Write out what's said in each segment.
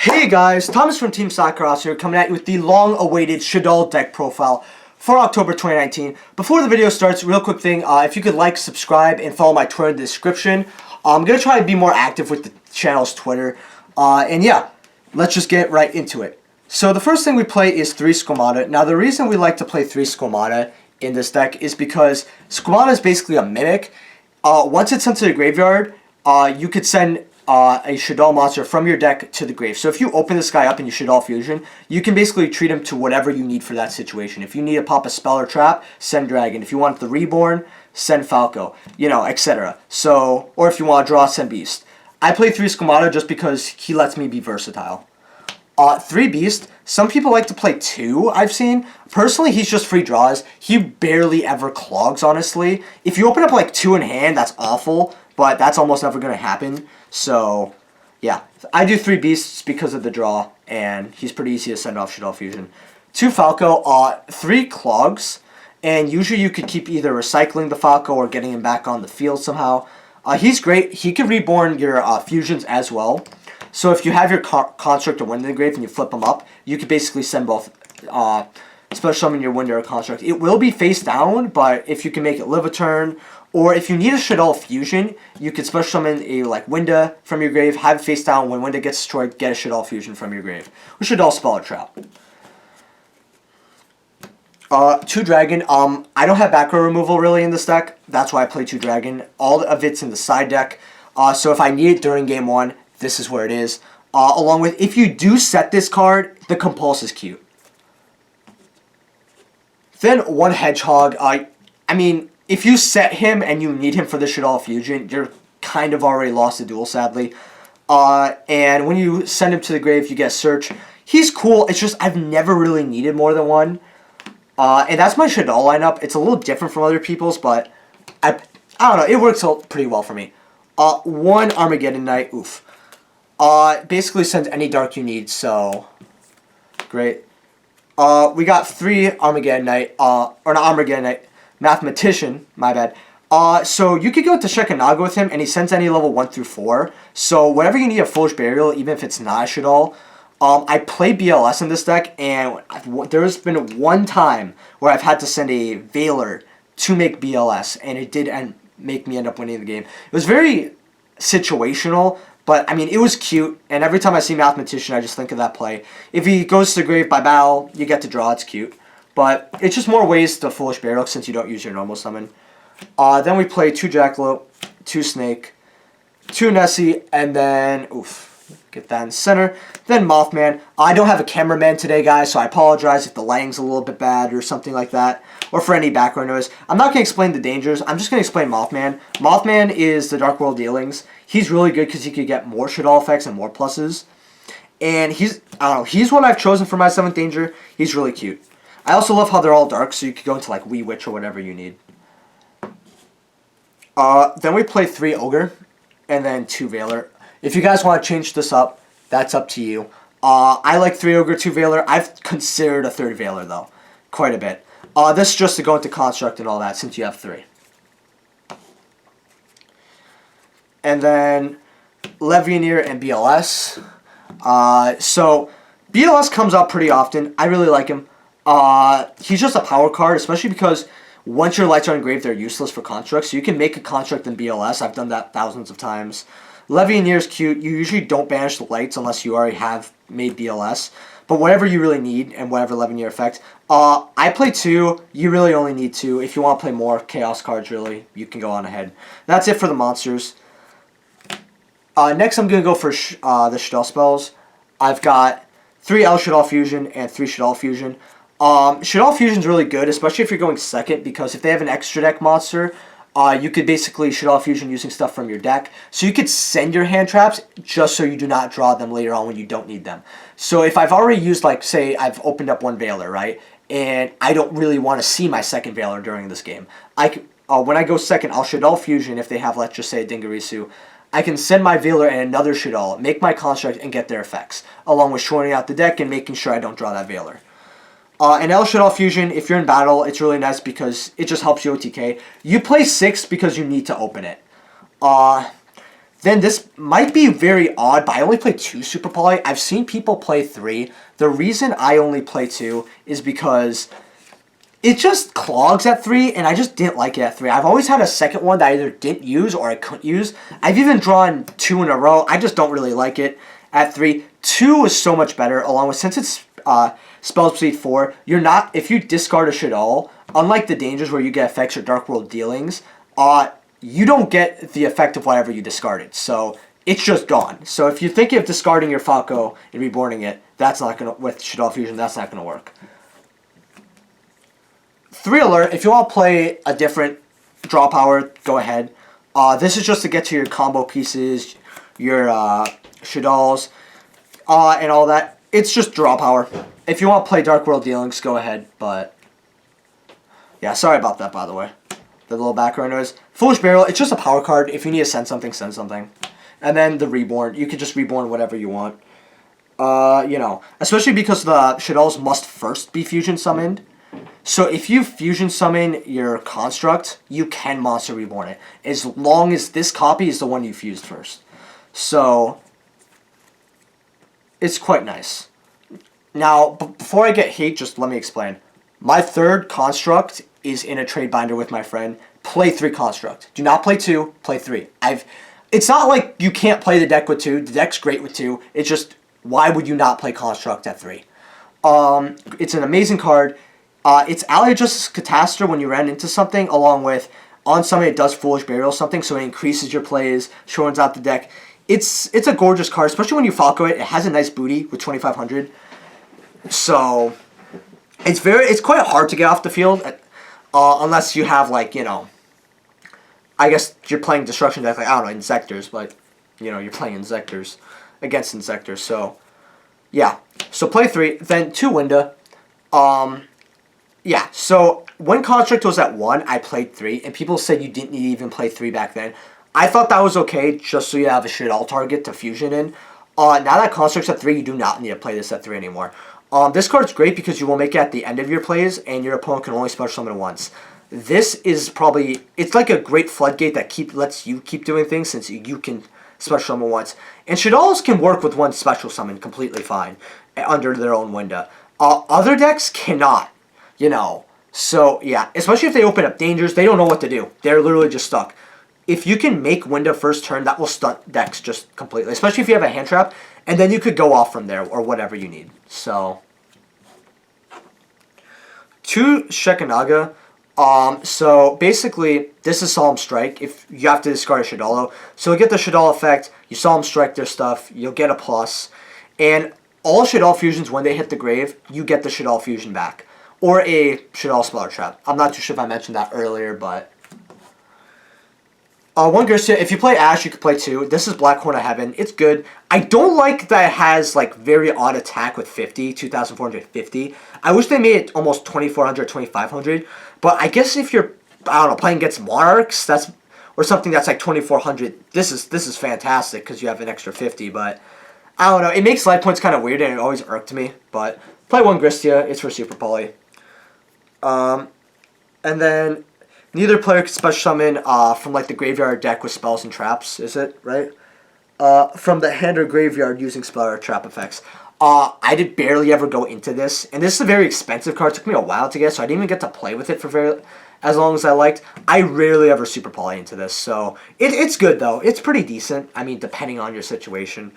Hey guys, Thomas from Team Soccerhouse here, coming at you with the long-awaited Shaddoll deck profile for October 2019. Before the video starts, real quick thing, if you could like, subscribe, and follow my Twitter in the description. I'm going to try to be more active with the channel's Twitter. And yeah, let's just get right into it. So the first thing we play is 3 Squamata. Now the reason we like to play 3 Squamata in this deck is because Squamata is basically a mimic. Once it's sent to the graveyard, you could send a Shaddoll monster from your deck to the grave. So if you open this guy up and you Shaddoll Fusion, you can basically treat him to whatever you need for that situation. If you need to pop a spell or trap, send Dragon. If you want the Reborn, send Falco, you know, etc. So, or if you want to draw, send Beast. I play 3 Squamata just because he lets me be versatile. 3 Beast, some people like to play 2, I've seen. Personally, he's just free draws. He barely ever clogs, honestly. If you open up like 2 in hand, that's awful, but that's almost never going to happen. So, yeah, I do 3 Beasts because of the draw, and he's pretty easy to send off Shaddoll Fusion. 2 Falco, 3 Clogs, and usually you could keep either recycling the Falco or getting him back on the field somehow. He's great. He can reborn your fusions as well. So if you have your Construct or Wind in the grave and you flip them up, you could basically send both special summon your Wind or a Construct. It will be face down, but if you can make it live a turn, or if you need a Shaddoll Fusion, you could special summon a Winda from your grave, have it face down. When Winda gets destroyed, get a Shaddoll Fusion from your grave. Or Shaddoll Spell or Trap. 2 Dragon. I don't have back row removal really in this deck. That's why I play 2 Dragon. All of it's in the side deck. So if I need it during game 1, this is where it is. Along with, if you do set this card, the Compulse is cute. Then 1 Hedgehog. I mean, if you set him and you need him for the Shaddoll Fusion, you're kind of already lost the duel, sadly. And when you send him to the grave, you get Search. He's cool. It's just I've never really needed more than 1. And that's my Shaddoll lineup. It's a little different from other people's, but I don't know. It works pretty well for me. 1 Armageddon Knight. Oof. Basically sends any dark you need, so great. We got 3 Armageddon Knight, or not Armageddon Knight, Mathematician, my bad. So you could go to Shekanaga with him, and he sends any level 1 through 4. So whenever you need a Foolish Burial, even if it's not a Shaddoll, I play BLS in this deck, and there's been 1 time where I've had to send a Veiler to make BLS, and it did make me end up winning the game. It was very situational, but, I mean, it was cute, and every time I see Mathematician, I just think of that play. If he goes to the grave by battle, you get to draw, it's cute. But it's just more ways to Foolish Burial since you don't use your normal summon. Then we play 2 Jackalope, 2 Snake, 2 Nessie, and then, oof, get that in the center. Then Mothman. I don't have a cameraman today, guys, so I apologize if the lighting's a little bit bad or something like that, or for any background noise. I'm not going to explain the dangers. I'm just going to explain Mothman. Mothman is the Dark World Dealings. He's really good because he could get more Shaddoll effects and more pluses. And he's what I've chosen for my 7th danger. He's really cute. I also love how they're all dark, so you could go into like Wee Witch or whatever you need. Then we play 3 Ogre, and then 2 Veiler. If you guys want to change this up, that's up to you. I like 3 Ogre, 2 Veiler. I've considered a 3rd Veiler, though. Quite a bit. This is just to go into Construct and all that, since you have 3. And then Levianeer and BLS. So BLS comes out pretty often. I really like him. He's just a power card, especially because once your lights are engraved, they're useless for constructs. So you can make a construct in BLS. I've done that thousands of times. Levianeer is cute. You usually don't banish the lights unless you already have made BLS. But whatever you really need and whatever Levianeer effect. I play 2. You really only need 2. If you want to play more Chaos cards, really, you can go on ahead. That's it for the monsters. Next, I'm going to go for the Shaddoll spells. I've got 3 El Shaddoll Fusion and 3 Shaddoll Fusion. Shaddoll Fusion is really good, especially if you're going second, because if they have an extra deck monster, you could basically Shaddoll Fusion using stuff from your deck. So you could send your hand traps just so you do not draw them later on when you don't need them. So if I've already used, like, say, I've opened up 1 Veiler, right, and I don't really want to see my 2nd Veiler during this game, when I go second, I'll Shaddoll Fusion if they have, let's just say, a Dingarisu. I can send my Veiler and another Shaddoll, make my construct, and get their effects, along with shorting out the deck and making sure I don't draw that Veiler. And El Shaddoll Fusion, if you're in battle, it's really nice because it just helps you OTK. You play 6 because you need to open it. then this might be very odd, but I only play 2 Super Poly. I've seen people play 3. The reason I only play 2 is because it just clogs at 3, and I just didn't like it at 3. I've always had a second one that I either didn't use or I couldn't use. I've even drawn 2 in a row. I just don't really like it at 3. 2 is so much better, along with, since it's spell speed 4, you're not, if you discard a Shaddoll, unlike the dangers where you get effects or Dark World dealings, you don't get the effect of whatever you discarded. So it's just gone. So if you're thinking of discarding your Falco and reborning it, that's not going to, with Shaddoll Fusion, that's not going to work. 3 alert, if you want to play a different draw power, go ahead. This is just to get to your combo pieces, your Shaddolls, and all that. It's just draw power. If you want to play Dark World Dealings, go ahead, but yeah, sorry about that, by the way. The little background noise. Foolish Burial, it's just a power card. If you need to send something, send something. And then the Reborn, you could just Reborn whatever you want. You know, especially because the Shaddolls must first be Fusion Summoned. So if you Fusion Summon your Construct, you can Monster Reborn it, as long as this copy is the one you fused first. So it's quite nice. Now, before I get hate, just let me explain. My 3rd Construct is in a trade binder with my friend. Play 3 Construct. Do not play 2, play 3. It's not like you can't play the deck with 2. The deck's great with 2. It's just, why would you not play Construct at 3? It's an amazing card. It's Ally Justice Catastor when you ran into something, along with, on summon it does Foolish Burial something, so it increases your plays, shortens out the deck. It's a gorgeous card, especially when you Falco it. It has a nice booty with 2,500. So it's quite hard to get off the field, unless you have, like, you know, I guess you're playing Destruction deck, like, I don't know, Insectors, but, you know, you're playing Insectors against Insectors, so, yeah. So play 3, then 2 Winda. Yeah, so when Construct was at 1, I played 3, and people said you didn't even play 3 back then. I thought that was okay, just so you have a Shaddoll target to Fusion in. Now that Construct's at 3, you do not need to play this at 3 anymore. This card's great because you will make it at the end of your plays, and your opponent can only special summon once. This is probably, it's like a great floodgate that lets you keep doing things, since you can special summon once. And Shaddolls can work with one special summon completely fine, under their own window. Other decks cannot, you know. So, yeah, especially if they open up dangers, they don't know what to do. They're literally just stuck. If you can make Winda first turn, that will stunt decks just completely. Especially if you have a hand trap, and then you could go off from there, or whatever you need. So, 2 Shekanaga. So, basically, this is Solemn Strike. If you have to discard a Shadollo. So, you'll get the Shaddoll effect, you Solemn Strike their stuff, you'll get a plus. And all Shaddoll fusions, when they hit the grave, you get the Shaddoll fusion back. Or a Shaddoll Speller Trap. I'm not too sure if I mentioned that earlier, but 1 Gristia, if you play Ash, you can play 2. This is Black Horn of Heaven. It's good. I don't like that it has, like, very odd attack with 50, 2,450. I wish they made it almost 2,400, 2,500. But I guess if you're, I don't know, playing against Monarchs, or something that's like 2,400, this is fantastic because you have an extra 50. But I don't know. It makes life points kind of weird, and it always irked me. But play 1 Gristia. It's for Super Poly. And then neither player can special summon from, like, the graveyard deck with spells and traps, is it, right? From the hand or graveyard using spell or trap effects. I did barely ever go into this, and this is a very expensive card. It took me a while to get, so I didn't even get to play with it for as long as I liked. I rarely ever super poly into this, so it's good, though. It's pretty decent, I mean, depending on your situation.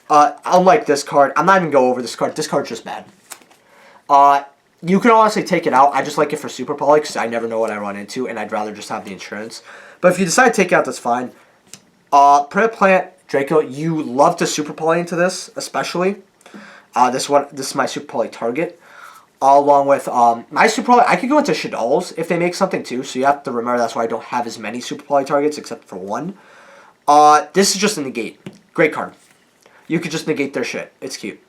Unlike this card, I'm not even going to go over this card. This card's just bad. You can honestly take it out. I just like it for Super Poly because I never know what I run into, and I'd rather just have the insurance. But if you decide to take it out, that's fine. Primitive Plant, Draco, you love to Super Poly into this, especially. This is my Super Poly target. Along with my Super Poly, I could go into Shaddolls if they make something too, so you have to remember that's why I don't have as many Super Poly targets except for 1. This is just a negate. Great card. You could just negate their shit. It's cute.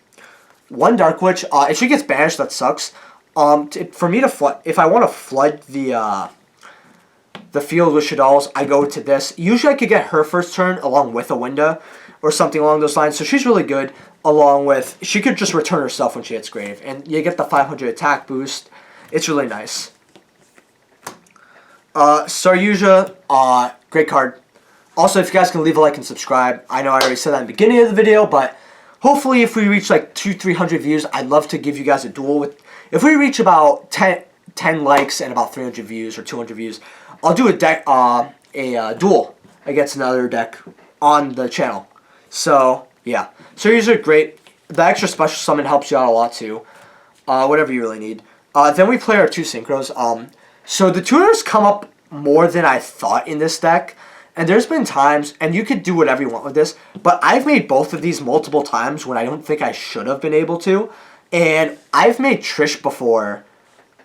1 Dark Witch, if she gets banished, that sucks. For me to flood, if I want to flood the field with Shaddolls, I go to this. Usually I could get her first turn along with a Winda or something along those lines. So she's really good, along with, she could just return herself when she hits grave. And you get the 500 attack boost. It's really nice. Saryuja, great card. Also, if you guys can leave a like and subscribe. I know I already said that in the beginning of the video, but hopefully if we reach like 200-300 views, I'd love to give you guys a duel with... If we reach about 10 likes and about 300 views or 200 views, I'll do a duel against another deck on the channel. So, yeah. So these are great. The extra special summon helps you out a lot too. Whatever you really need. Then we play our 2 synchros. So the tuners come up more than I thought in this deck. And there's been times, and you could do whatever you want with this, but I've made both of these multiple times when I don't think I should have been able to. And I've made Trish before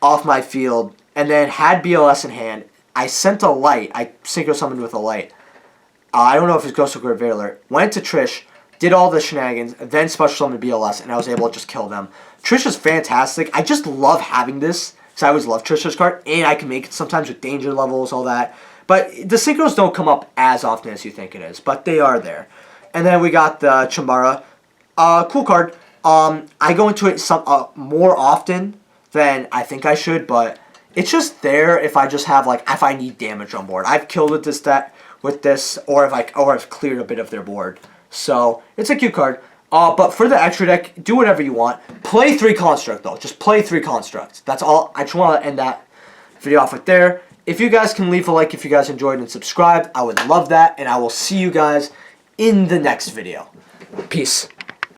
off my field, and then had BLS in hand. I sent a light. I synchro summoned with a light. I don't know if it's Ghost or Great Alert. Went to Trish, did all the shenanigans, then special summoned BLS, and I was able to just kill them. Trish is fantastic. I just love having this, because I always love Trish's card, and I can make it sometimes with danger levels, all that. But the synchros don't come up as often as you think it is, but they are there. And then we got the Chambara. Cool card. I go into it more often than I think I should, but it's just there if I just have, like, if I need damage on board. I've killed with this, or I've cleared a bit of their board. So, it's a cute card. But for the extra deck, do whatever you want. Play 3 Construct, though. Just play 3 Constructs. That's all. I just want to end that video off with there. If you guys can leave a like if you guys enjoyed and subscribe, I would love that. And I will see you guys in the next video. Peace.